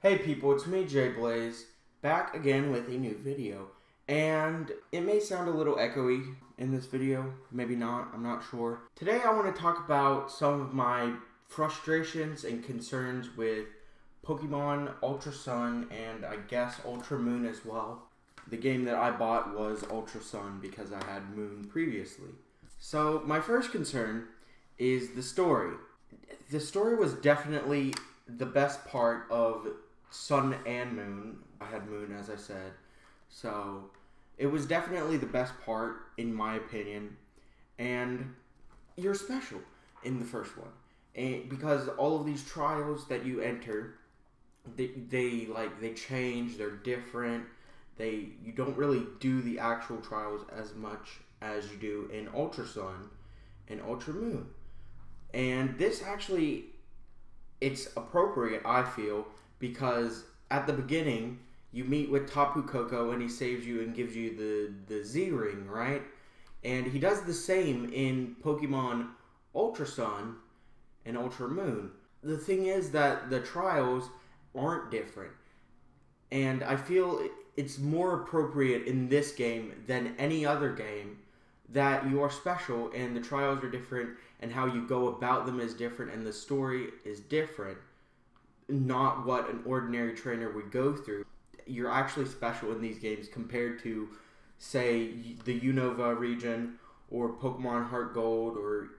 Hey people, it's me Jay Blaze, back again with a new video. And it may sound a little echoey in this video, maybe not, I'm not sure. Today I want to talk about some of my frustrations and concerns with Pokemon Ultra Sun and I guess Ultra Moon as well. The game that I bought was Ultra Sun because I had Moon previously. So my first concern is the story. The story was definitely the best part of Sun and Moon. I had Moon, as I said. So it was definitely the best part, in my opinion. And you're special in the first one. And because all of these trials that you enter, they change, they're different. You don't really do the actual trials as much as you do in Ultra Sun and Ultra Moon. And this actually, it's appropriate, I feel, because at the beginning, you meet with Tapu Koko and he saves you and gives you the Z-Ring, right? And he does the same in Pokemon Ultra Sun and Ultra Moon. The thing is that the trials aren't different. And I feel it's more appropriate in this game than any other game that you are special and the trials are different and how you go about them is different and the story is different. Not what an ordinary trainer would go through. You're actually special in these games compared to, say, the Unova region or Pokemon Heart Gold or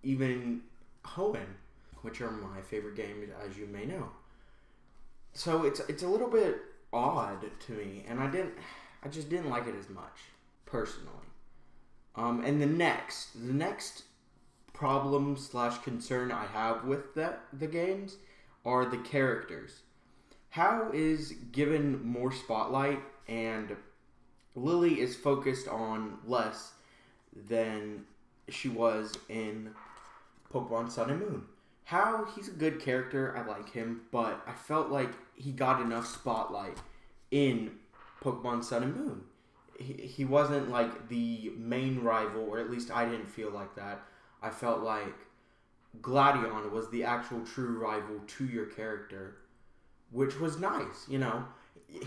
even Hoenn, which are my favorite games, as you may know. So it's a little bit odd to me, and I just didn't like it as much personally. And the next problem / concern I have with the games are the characters. Hau is given more spotlight, and Lily is focused on less than she was in Pokemon Sun and Moon. Hau, he's a good character, I like him, but I felt like he got enough spotlight in Pokemon Sun and Moon. He wasn't like the main rival, or at least I didn't feel like that. I felt like Gladion was the actual true rival to your character, which was nice, you know.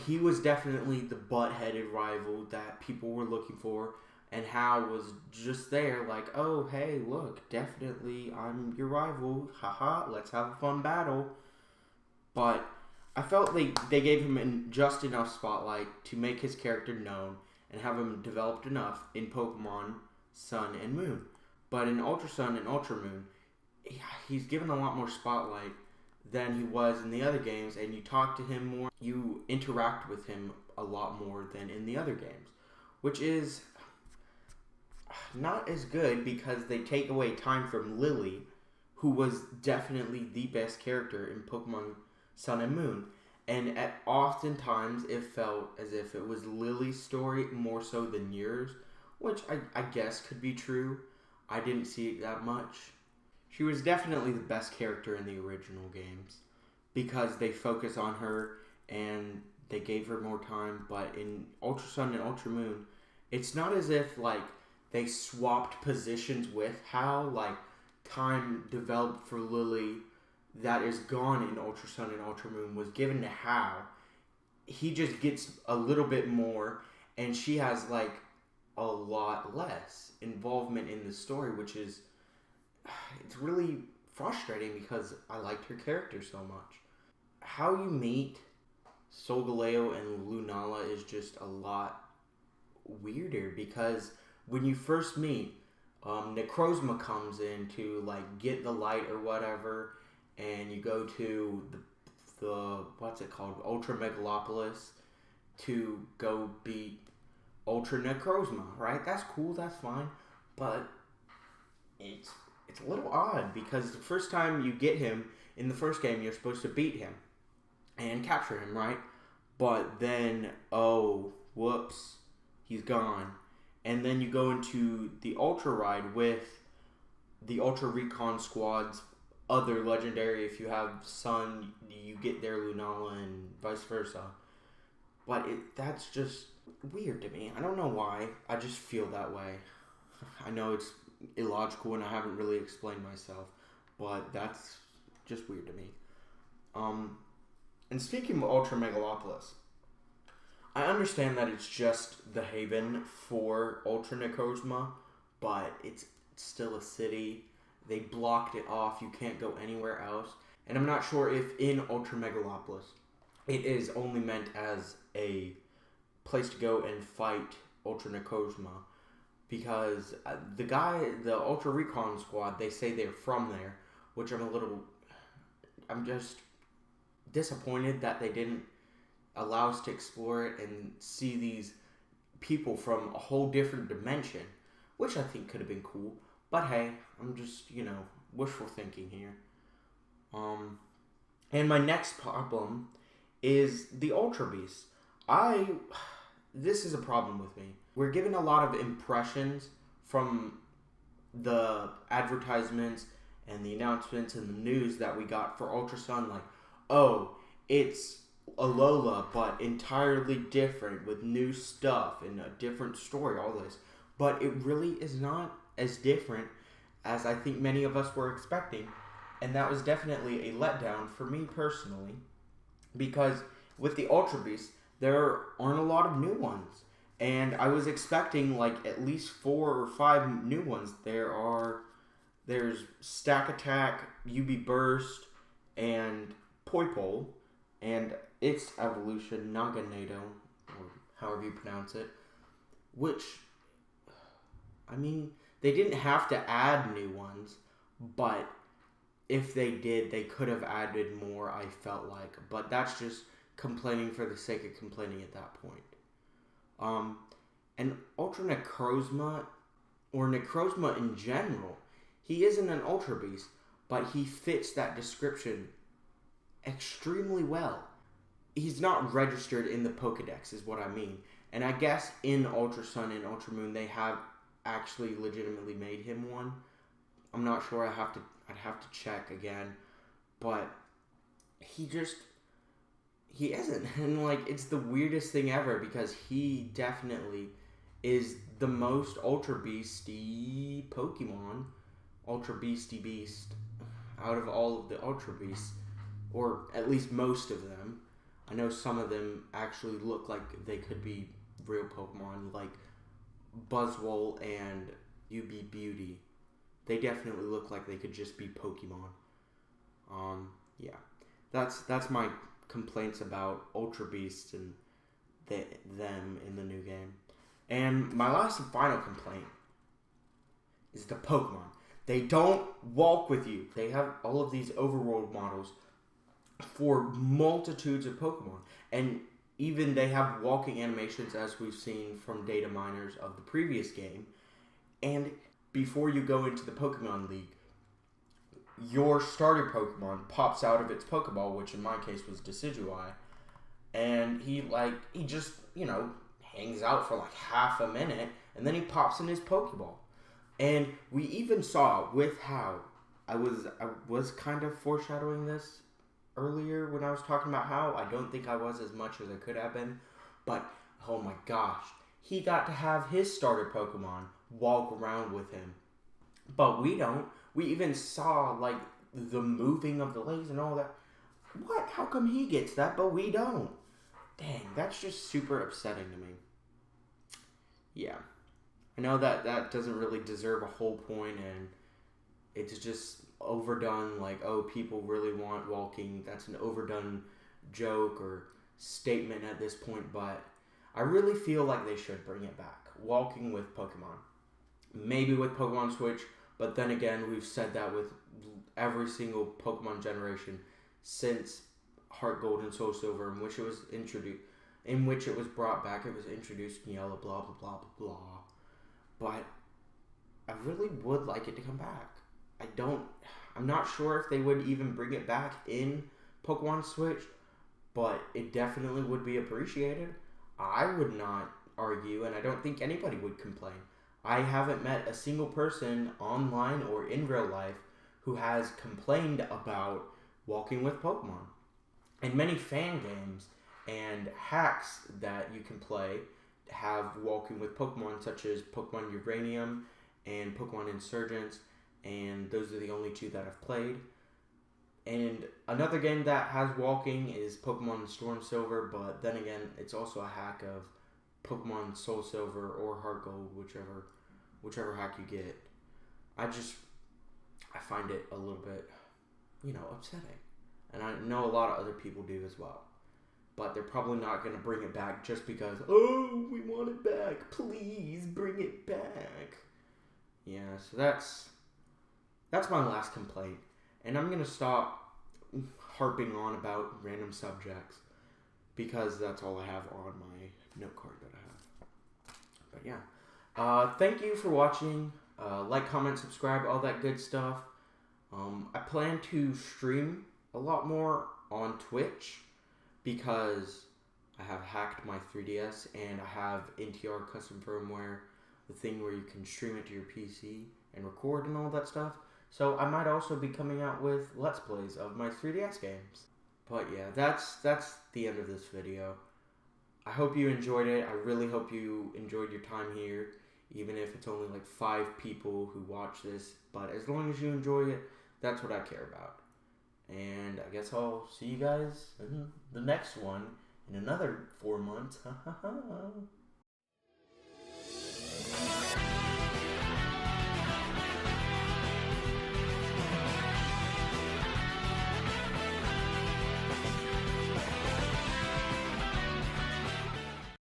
He was definitely the butt-headed rival that people were looking for, and Hau was just there like, oh, hey, look, definitely I'm your rival, haha, let's have a fun battle. But I felt they gave him just enough spotlight to make his character known and have him developed enough in Pokemon Sun and Moon. But in Ultra Sun and Ultra Moon, he's given a lot more spotlight than he was in the other games, and you talk to him more, you interact with him a lot more than in the other games, which is not as good because they take away time from Lily, who was definitely the best character in Pokemon Sun and Moon. And oftentimes it felt as if it was Lily's story more so than yours, which I guess could be true. I didn't see it that much. She was definitely the best character in the original games because they focus on her and they gave her more time. But in Ultra Sun and Ultra Moon, it's not as if like they swapped positions with Hau. Like time developed for Lily that is gone in Ultra Sun and Ultra Moon was given to Hau. He just gets a little bit more, and she has like a lot less involvement in the story, which is it's really frustrating because I liked her character so much. How you meet Solgaleo and Lunala is just a lot weirder because when you first meet, Necrozma comes in to like get the light or whatever, and you go to the what's it called, Ultra Megalopolis, to go beat Ultra Necrozma, right? That's cool, that's fine, but it's a little odd because the first time you get him in the first game, you're supposed to beat him and capture him, right? But then, oh, whoops, he's gone. And then you go into the Ultra Ride with the Ultra Recon Squad's other legendary. If you have Sun, you get their Lunala and vice versa. But that's just weird to me. I don't know why. I just feel that way. I know it's illogical and I haven't really explained myself, but that's just weird to me. And speaking of Ultra Megalopolis, I understand that it's just the haven for Ultra Necrozma, but it's still a city. They blocked it off. You can't go anywhere else. And I'm not sure if in Ultra Megalopolis it is only meant as a place to go and fight Ultra Necrozma, because the Ultra Recon Squad, they say they're from there, which I'm just disappointed that they didn't allow us to explore it and see these people from a whole different dimension, which I think could have been cool. But hey, I'm just, wishful thinking here. And my next problem is the Ultra Beast. This is a problem with me. We're given a lot of impressions from the advertisements and the announcements and the news that we got for Ultra Sun, like, oh, it's Alola, but entirely different with new stuff and a different story, all this. But it really is not as different as I think many of us were expecting. And that was definitely a letdown for me personally, because with the Ultra Beast, there aren't a lot of new ones. And I was expecting like at least 4 or 5 new ones. There's Stack Attack, UB Burst, and Poipole, and its evolution, Naganado, or however you pronounce it, which, I mean, they didn't have to add new ones, but if they did, they could have added more, I felt like. But that's just complaining for the sake of complaining at that point. And Ultra Necrozma, or Necrozma in general, he isn't an Ultra Beast, but he fits that description extremely well. He's not registered in the Pokedex, is what I mean. And I guess in Ultra Sun and Ultra Moon, they have actually legitimately made him one. I'm not sure. I'd have to check again. But he isn't. And like, it's the weirdest thing ever, because he definitely is the most Ultra Beasty Pokemon, Ultra Beasty Beast, out of all of the Ultra Beasts, or at least most of them. I know some of them actually look like they could be real Pokemon, like Buzzwole and UB Beauty. They definitely look like they could just be Pokemon. Yeah. That's my complaints about Ultra Beasts and them in the new game. And my last and final complaint is the Pokemon. They don't walk with you. They have all of these overworld models for multitudes of Pokemon. And even they have walking animations, as we've seen from data miners of the previous game. And before you go into the Pokemon League, your starter Pokemon pops out of its Pokeball, which in my case was Decidueye. And he just, hangs out for like half a minute, and then he pops in his Pokeball. And we even saw with how I was kind of foreshadowing this earlier when I was talking about how I don't think I was as much as I could have been, but oh my gosh, he got to have his starter Pokemon walk around with him. But we don't. We even saw like the moving of the legs and all that. What? How come he gets that but we don't? Dang, that's just super upsetting to me. Yeah. I know that doesn't really deserve a whole point, and it's just overdone, like, oh, people really want walking. That's an overdone joke or statement at this point, but I really feel like they should bring it back. Walking with Pokemon. Maybe with Pokemon Switch, but then again, we've said that with every single Pokemon generation since Heart Gold and Soul Silver, in which it was brought back. It was introduced in Yellow, blah, blah, blah, blah, blah. But I really would like it to come back. I'm not sure if they would even bring it back in Pokemon Switch, but it definitely would be appreciated. I would not argue, and I don't think anybody would complain. I haven't met a single person online or in real life who has complained about walking with Pokemon. And many fan games and hacks that you can play have walking with Pokemon, such as Pokemon Uranium and Pokemon Insurgence, and those are the only two that I've played. And another game that has walking is Pokemon Storm Silver, but then again, it's also a hack of Pokemon Soul Silver or Heart Gold, whichever hack you get. I find it a little bit, upsetting. And I know a lot of other people do as well. But they're probably not going to bring it back just because, oh, we want it back. Please bring it back. Yeah, so that's my last complaint. And I'm going to stop harping on about random subjects because that's all I have on my note card that I have. But yeah. Thank you for watching. Like, comment, subscribe, all that good stuff. I plan to stream a lot more on Twitch because I have hacked my 3DS and I have NTR custom firmware, the thing where you can stream it to your PC and record and all that stuff. So I might also be coming out with Let's Plays of my 3DS games. But yeah, that's the end of this video. I hope you enjoyed it. I really hope you enjoyed your time here, even if it's only like 5 people who watch this. But as long as you enjoy it, that's what I care about. And I guess I'll see you guys in the next one in another 4 months.